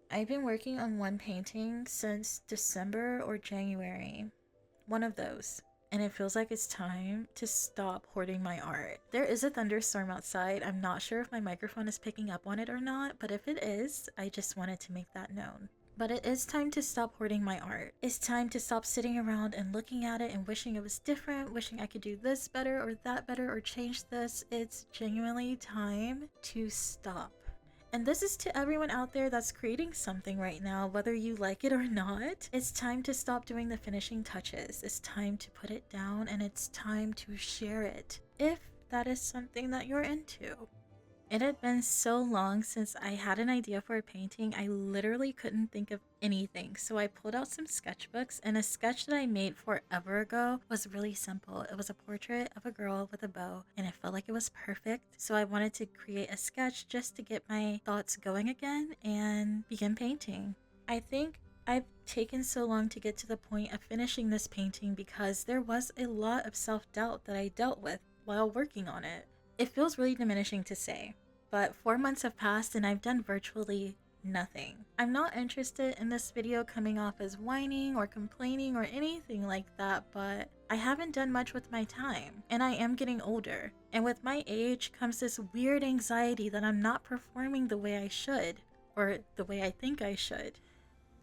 I've been working on one painting since December or January. One of those. And it feels like it's time to stop hoarding my art. There is a thunderstorm outside. I'm not sure if my microphone is picking up on it or not, but if it is, I just wanted to make that known. But it is time to stop hoarding my art. It's time to stop sitting around and looking at it and wishing it was different, wishing I could do this better or that better or change this. It's genuinely time to stop. And this is to everyone out there that's creating something right now, whether you like it or not. It's time to stop doing the finishing touches. It's time to put it down and it's time to share it, if that is something that you're into. It had been so long since I had an idea for a painting, I literally couldn't think of anything. So I pulled out some sketchbooks, and a sketch that I made forever ago was really simple. It was a portrait of a girl with a bow, and it felt like it was perfect. So I wanted to create a sketch just to get my thoughts going again and begin painting. I think I've taken so long to get to the point of finishing this painting because there was a lot of self-doubt that I dealt with while working on it. It feels really diminishing to say, but 4 months have passed and I've done virtually nothing. I'm not interested in this video coming off as whining or complaining or anything like that, but I haven't done much with my time, and I am getting older. And with my age comes this weird anxiety that I'm not performing the way I should, or the way I think I should.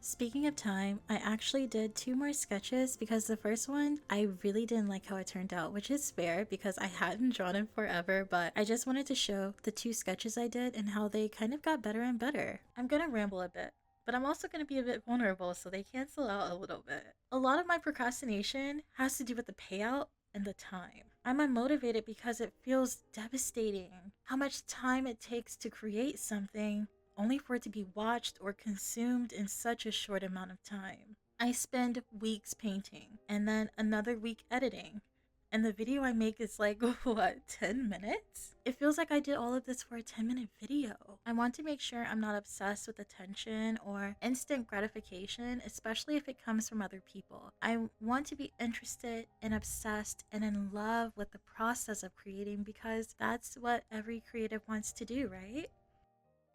Speaking of time, I actually did 2 more sketches because the first one, I really didn't like how it turned out, which is fair because I hadn't drawn it forever, but I just wanted to show the 2 sketches I did and how they kind of got better and better. I'm gonna ramble a bit, but I'm also gonna be a bit vulnerable, so they cancel out a little bit. A lot of my procrastination has to do with the payout and the time. I'm unmotivated because it feels devastating how much time it takes to create something only for it to be watched or consumed in such a short amount of time. I spend weeks painting and then another week editing. And the video I make is like, what, 10 minutes? It feels like I did all of this for a 10-minute video. I want to make sure I'm not obsessed with attention or instant gratification, especially if it comes from other people. I want to be interested and obsessed and in love with the process of creating because that's what every creative wants to do, right?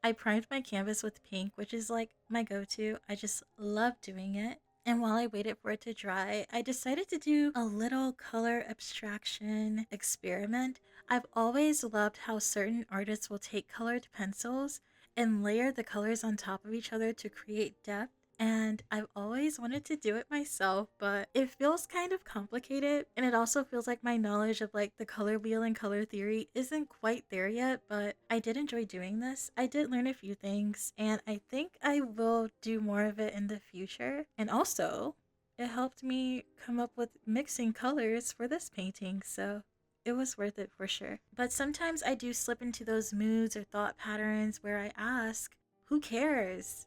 I primed my canvas with pink, which is like my go-to. I just love doing it. And while I waited for it to dry, I decided to do a little color abstraction experiment. I've always loved how certain artists will take colored pencils and layer the colors on top of each other to create depth. And I've always wanted to do it myself, but it feels kind of complicated. And it also feels like my knowledge of like the color wheel and color theory isn't quite there yet, but I did enjoy doing this. I did learn a few things, and I think I will do more of it in the future. And also, it helped me come up with mixing colors for this painting, so it was worth it for sure. But sometimes I do slip into those moods or thought patterns where I ask, who cares?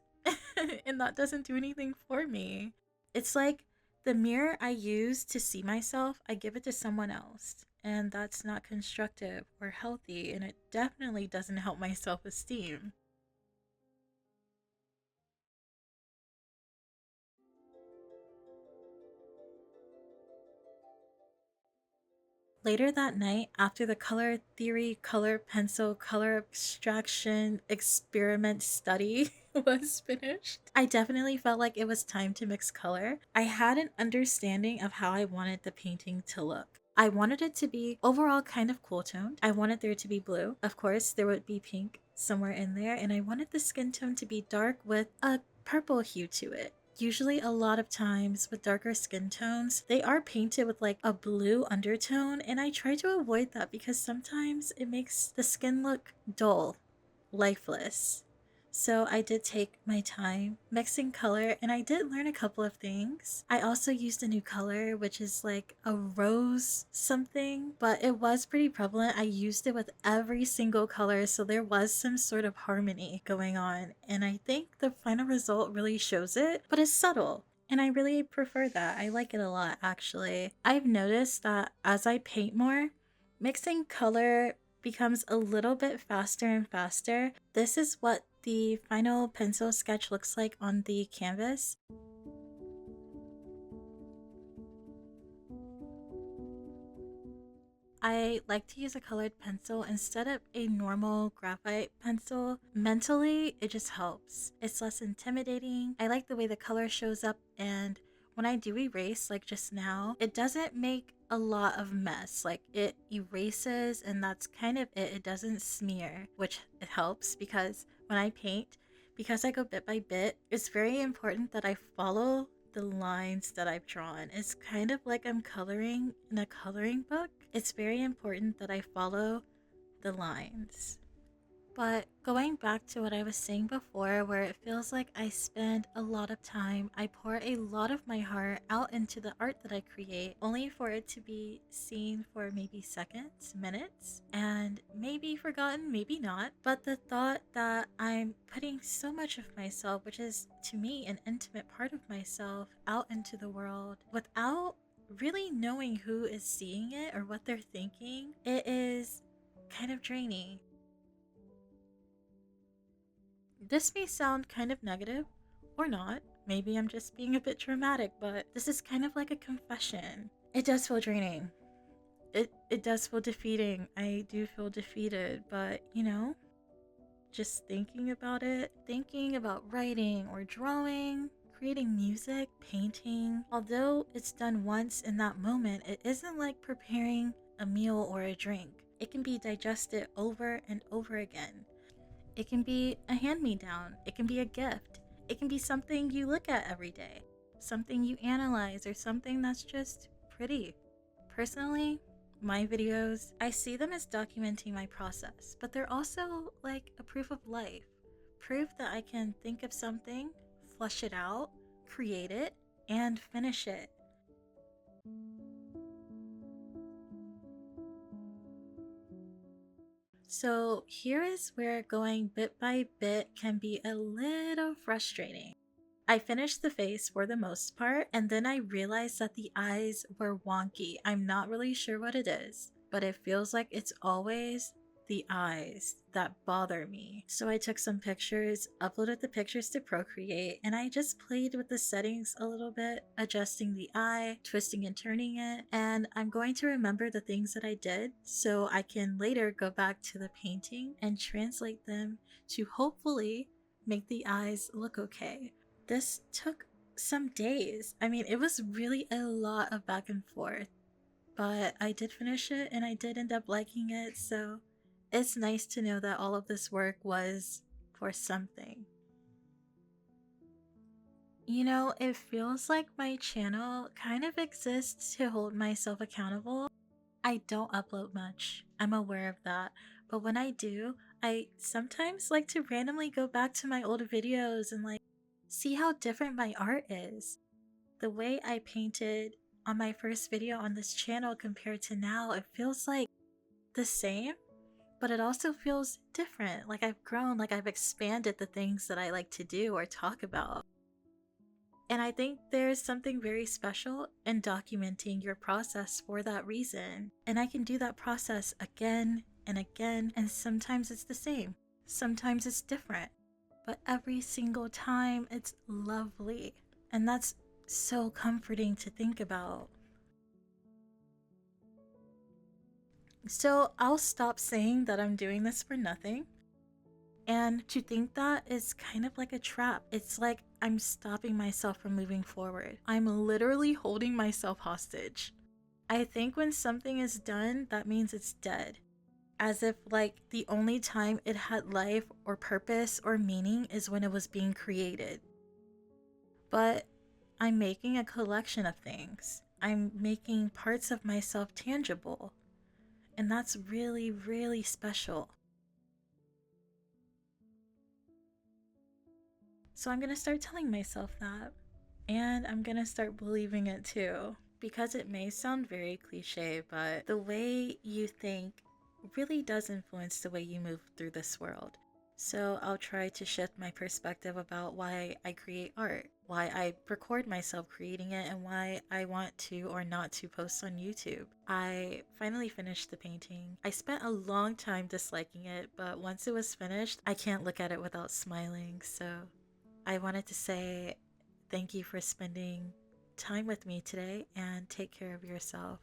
And that doesn't do anything for me. It's like the mirror I use to see myself, I give it to someone else. And that's not constructive or healthy, and it definitely doesn't help my self esteem. Later that night, after the color theory, color pencil, color abstraction experiment study was finished, I definitely felt like it was time to mix color. I had an understanding of how I wanted the painting to look. I wanted it to be overall kind of cool toned. I wanted there to be blue. Of course, there would be pink somewhere in there, and I wanted the skin tone to be dark with a purple hue to it. Usually, a lot of times with darker skin tones, they are painted with like a blue undertone, and I try to avoid that because sometimes it makes the skin look dull, lifeless. So I did take my time mixing color, and I did learn a couple of things. I also used a new color, which is like a rose something, but it was pretty prevalent. I used it with every single color, so there was some sort of harmony going on, and I think the final result really shows it, but it's subtle. And I really prefer that. I like it a lot, actually. I've noticed that as I paint more, mixing color becomes a little bit faster and faster. This is what the final pencil sketch looks like on the canvas. I like to use a colored pencil instead of a normal graphite pencil. Mentally, it just helps. It's less intimidating. I like the way the color shows up, and when I do erase, like just now, it doesn't make a lot of mess. Like it erases, and that's kind of it. It doesn't smear, which it helps because when I paint, because I go bit by bit, it's very important that I follow the lines that I've drawn. It's kind of like I'm coloring in a coloring book. It's very important that I follow the lines. But going back to what I was saying before, where it feels like I spend a lot of time, I pour a lot of my heart out into the art that I create, only for it to be seen for maybe seconds, minutes, and maybe forgotten, maybe not. But the thought that I'm putting so much of myself, which is to me an intimate part of myself, out into the world without really knowing who is seeing it or what they're thinking, it is kind of draining. This may sound kind of negative, or not. Maybe I'm just being a bit dramatic, but this is kind of like a confession. It does feel draining. It does feel defeating. I do feel defeated, but just thinking about it, thinking about writing or drawing, creating music, painting, although it's done once in that moment, it isn't like preparing a meal or a drink. It can be digested over and over again. It can be a hand me down. It can be a gift. It can be something you look at every day, something you analyze, or something that's just pretty. Personally, my videos, I see them as documenting my process, but they're also like a proof of life. Proof that I can think of something, flush it out, create it, and finish it. So here is where going bit by bit can be a little frustrating. I finished the face for the most part, and then I realized that the eyes were wonky. I'm not really sure what it is, but it feels like it's always the eyes that bother me. So I took some pictures, uploaded the pictures to Procreate, and I just played with the settings a little bit, adjusting the eye, twisting and turning it, and I'm going to remember the things that I did so I can later go back to the painting and translate them to hopefully make the eyes look okay. This took some days. I mean, it was really a lot of back and forth, but I did finish it and I did end up liking it, so it's nice to know that all of this work was for something. It feels like my channel kind of exists to hold myself accountable. I don't upload much. I'm aware of that. But when I do, I sometimes like to randomly go back to my old videos and like see how different my art is. The way I painted on my first video on this channel compared to now, it feels like the same, but it also feels different. Like I've grown, like I've expanded the things that I like to do or talk about. And I think there's something very special in documenting your process for that reason. And I can do that process again and again, and sometimes it's the same, sometimes it's different, but every single time it's lovely. And that's so comforting to think about. So I'll stop saying that I'm doing this for nothing. And to think that is kind of like a trap. It's like I'm stopping myself from moving forward. I'm literally holding myself hostage. I think when something is done, that means it's dead. As if like the only time it had life or purpose or meaning is when it was being created. But I'm making a collection of things. I'm making parts of myself tangible. And that's really, really special. So I'm gonna start telling myself that. And I'm gonna start believing it too. Because it may sound very cliche, but the way you think really does influence the way you move through this world. So I'll try to shift my perspective about why I create art, why I record myself creating it, and why I want to or not to post on YouTube. I finally finished the painting. I spent a long time disliking it, but once it was finished, I can't look at it without smiling. So I wanted to say thank you for spending time with me today and take care of yourself.